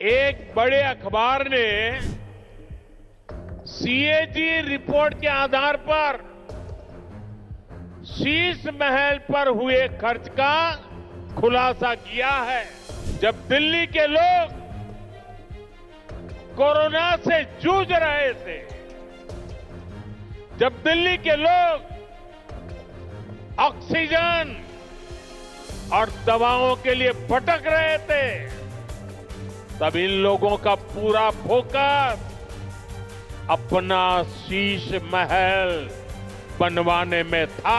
एक बड़े अखबार ने सीएजी रिपोर्ट के आधार पर शीश महल पर हुए खर्च का खुलासा किया है। जब दिल्ली के लोग कोरोना से जूझ रहे थे, जब दिल्ली के लोग ऑक्सीजन और दवाओं के लिए भटक रहे थे, तब इन लोगों का पूरा फोकस अपना शीश महल बनवाने में था।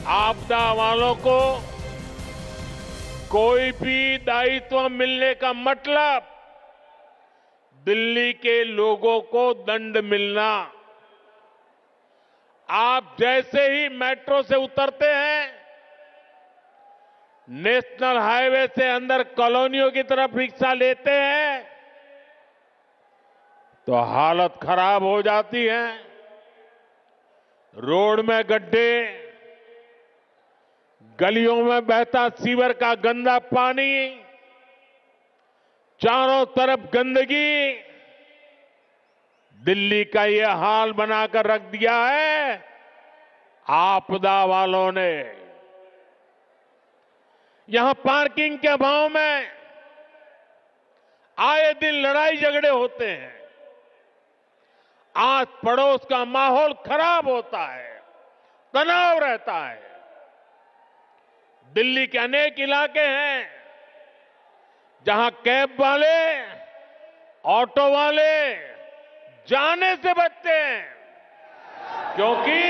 आपदा वालों को कोई भी दायित्व मिलने का मतलब दिल्ली के लोगों को दंड मिलना। आप जैसे ही मेट्रो से उतरते हैं, नेशनल हाईवे से अंदर कॉलोनियों की तरफ रिक्शा लेते हैं, तो हालत खराब हो जाती है। रोड में गड्ढे, गलियों में बहता सीवर का गंदा पानी, चारों तरफ गंदगी, दिल्ली का ये हाल बनाकर रख दिया है आपदा वालों ने। यहां पार्किंग के अभाव में आए दिन लड़ाई झगड़े होते हैं, आस पड़ोस का माहौल खराब होता है, तनाव रहता है। दिल्ली के अनेक इलाके हैं जहां कैब वाले, ऑटो वाले जाने से बचते हैं, क्योंकि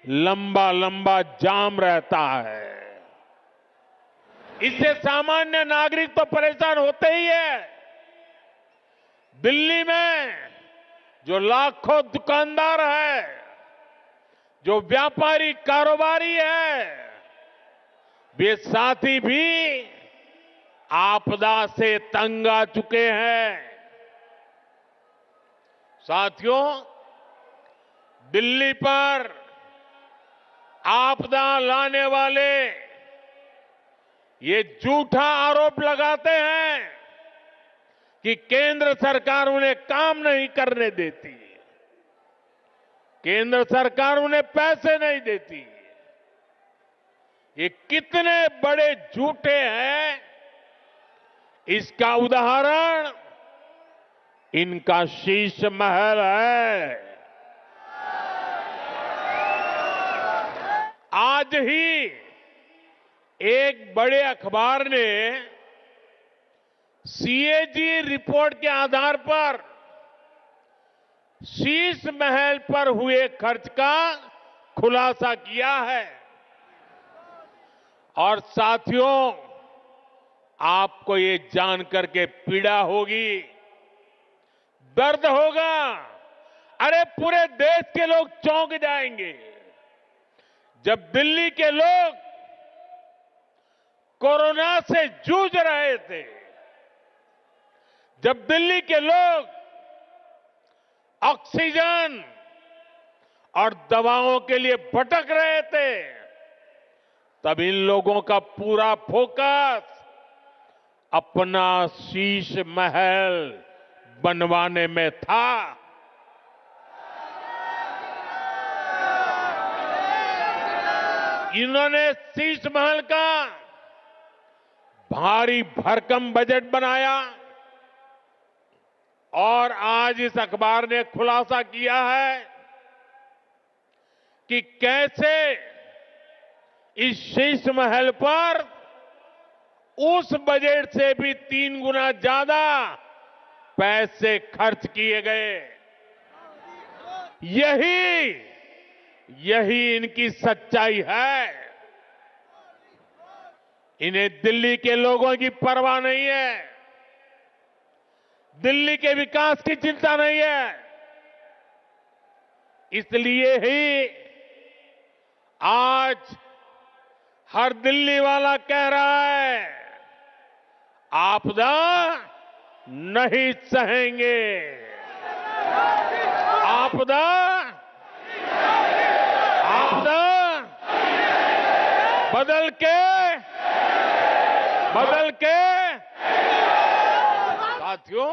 लंबा लंबा जाम रहता है। इससे सामान्य नागरिक तो परेशान होते ही है। दिल्ली में जो लाखों दुकानदार है, जो व्यापारी कारोबारी है, वे साथी भी आपदा से तंग आ चुके हैं। साथियों, दिल्ली पर आपदा लाने वाले ये झूठा आरोप लगाते हैं कि केंद्र सरकार उन्हें काम नहीं करने देती, केंद्र सरकार उन्हें पैसे नहीं देती। ये कितने बड़े झूठे हैं, इसका उदाहरण इनका शीश महल है। आज ही एक बड़े अखबार ने सीएजी रिपोर्ट के आधार पर शीश महल पर हुए खर्च का खुलासा किया है। और साथियों, आपको ये जानकर के पीड़ा होगी, दर्द होगा, अरे पूरे देश के लोग चौंक जाएंगे जब दिल्ली के लोग कोरोना से जूझ रहे थे, जब दिल्ली के लोग ऑक्सीजन और दवाओं के लिए भटक रहे थे, तब इन लोगों का पूरा फोकस अपना शीश महल बनवाने में था। इन्होंने शीश महल का भारी भरकम बजट बनाया और आज इस अखबार ने खुलासा किया है कि कैसे इस शीश महल पर उस बजट से भी 3 गुना ज्यादा पैसे खर्च किए गए। यही इनकी सच्चाई है। इन्हें दिल्ली के लोगों की परवाह नहीं है, दिल्ली के विकास की चिंता नहीं है। इसलिए ही आज हर दिल्ली वाला कह रहा है, आपदा नहीं सहेंगे, आपदा बदल के साथियों,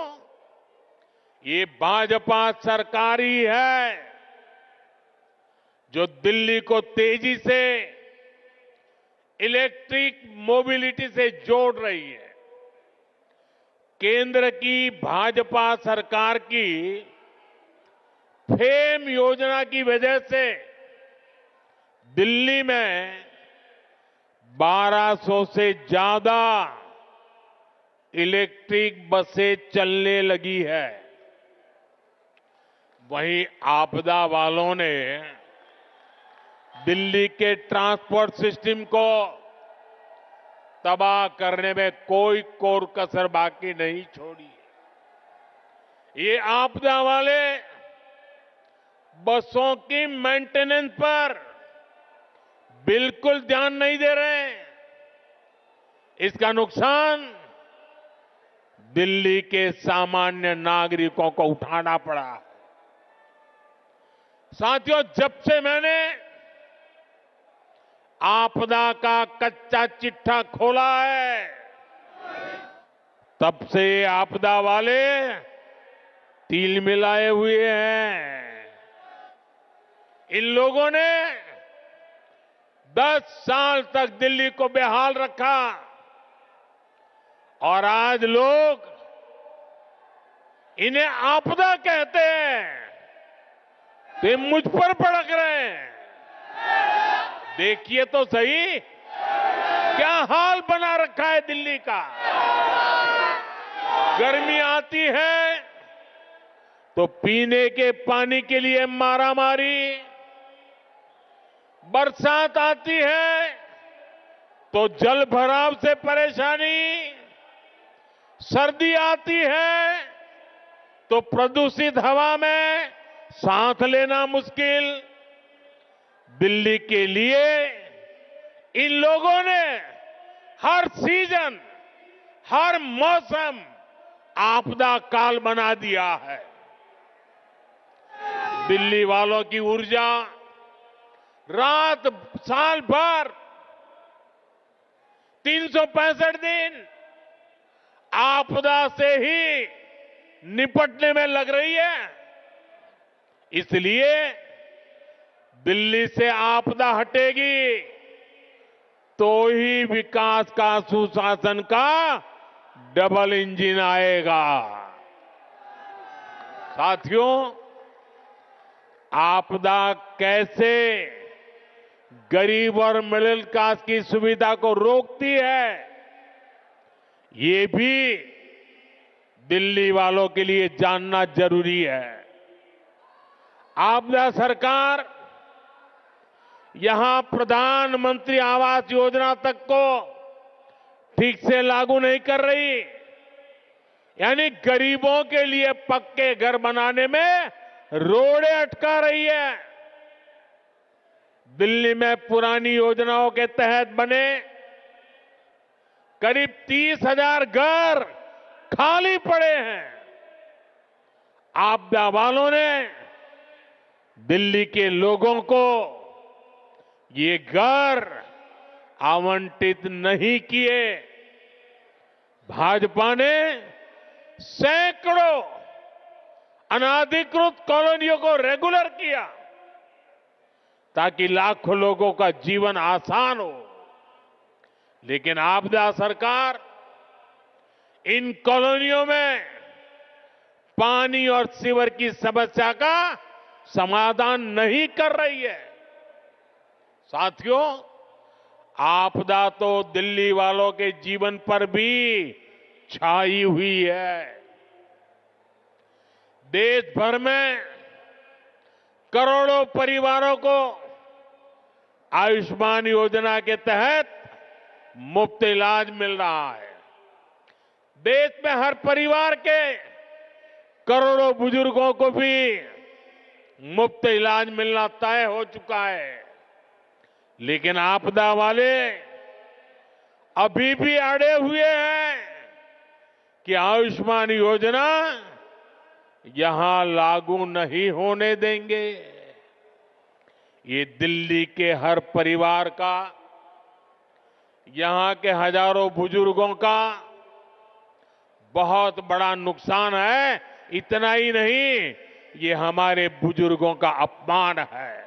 ये भाजपा सरकार ही है जो दिल्ली को तेजी से इलेक्ट्रिक मोबिलिटी से जोड़ रही है। केंद्र की भाजपा सरकार की फेम योजना की वजह से दिल्ली में 1200 से ज्यादा इलेक्ट्रिक बसें चलने लगी है। वहीं आपदा वालों ने दिल्ली के ट्रांसपोर्ट सिस्टम को तबाह करने में कोई कोर कसर बाकी नहीं छोड़ी। ये आपदा वाले बसों की मेंटेनेंस पर बिल्कुल ध्यान नहीं दे रहे हैं। इसका नुकसान दिल्ली के सामान्य नागरिकों को उठाना पड़ा। साथियों, जब से मैंने आपदा का कच्चा चिट्ठा खोला है, तब से आपदा वाले तिल मिलाए हुए हैं। इन लोगों ने 10 साल तक दिल्ली को बेहाल रखा और आज लोग इन्हें आपदा कहते हैं तो ये मुझ पर भड़क रहे हैं। देखिए तो सही क्या हाल बना रखा है दिल्ली का। गर्मी आती है तो पीने के पानी के लिए मारामारी, बरसात आती है तो जल भराव से परेशानी, सर्दी आती है तो प्रदूषित हवा में सांस लेना मुश्किल। दिल्ली के लिए इन लोगों ने हर सीजन, हर मौसम आपदा काल बना दिया है। दिल्ली वालों की ऊर्जा रात साल भर 365 दिन आपदा से ही निपटने में लग रही है। इसलिए दिल्ली से आपदा हटेगी तो ही विकास का, सुशासन का डबल इंजन आएगा। साथियों, आपदा कैसे गरीब और मिडिल क्लास की सुविधा को रोकती है, ये भी दिल्ली वालों के लिए जानना जरूरी है। आपदा सरकार यहां प्रधानमंत्री आवास योजना तक को ठीक से लागू नहीं कर रही, यानी गरीबों के लिए पक्के घर बनाने में रोड़े अटका रही है। दिल्ली में पुरानी योजनाओं के तहत बने करीब 30,000 घर खाली पड़े हैं। आपदा वालों ने दिल्ली के लोगों को ये घर आवंटित नहीं किए। भाजपा ने सैकड़ों अनाधिकृत कॉलोनियों को रेगुलर किया ताकि लाखों लोगों का जीवन आसान हो। लेकिन आपदा सरकार इन कॉलोनियों में पानी और सीवर की समस्या का समाधान नहीं कर रही है। साथियों, आपदा तो दिल्ली वालों के जीवन पर भी छाई हुई है। देश भर में करोड़ों परिवारों को आयुष्मान योजना के तहत मुफ्त इलाज मिल रहा है। देश में हर परिवार के करोड़ों बुजुर्गों को भी मुफ्त इलाज मिलना तय हो चुका है। लेकिन आपदा वाले अभी भी अड़े हुए हैं कि आयुष्मान योजना यहां लागू नहीं होने देंगे। ये दिल्ली के हर परिवार का, यहां के हजारों बुजुर्गों का बहुत बड़ा नुकसान है। इतना ही नहीं, ये हमारे बुजुर्गों का अपमान है।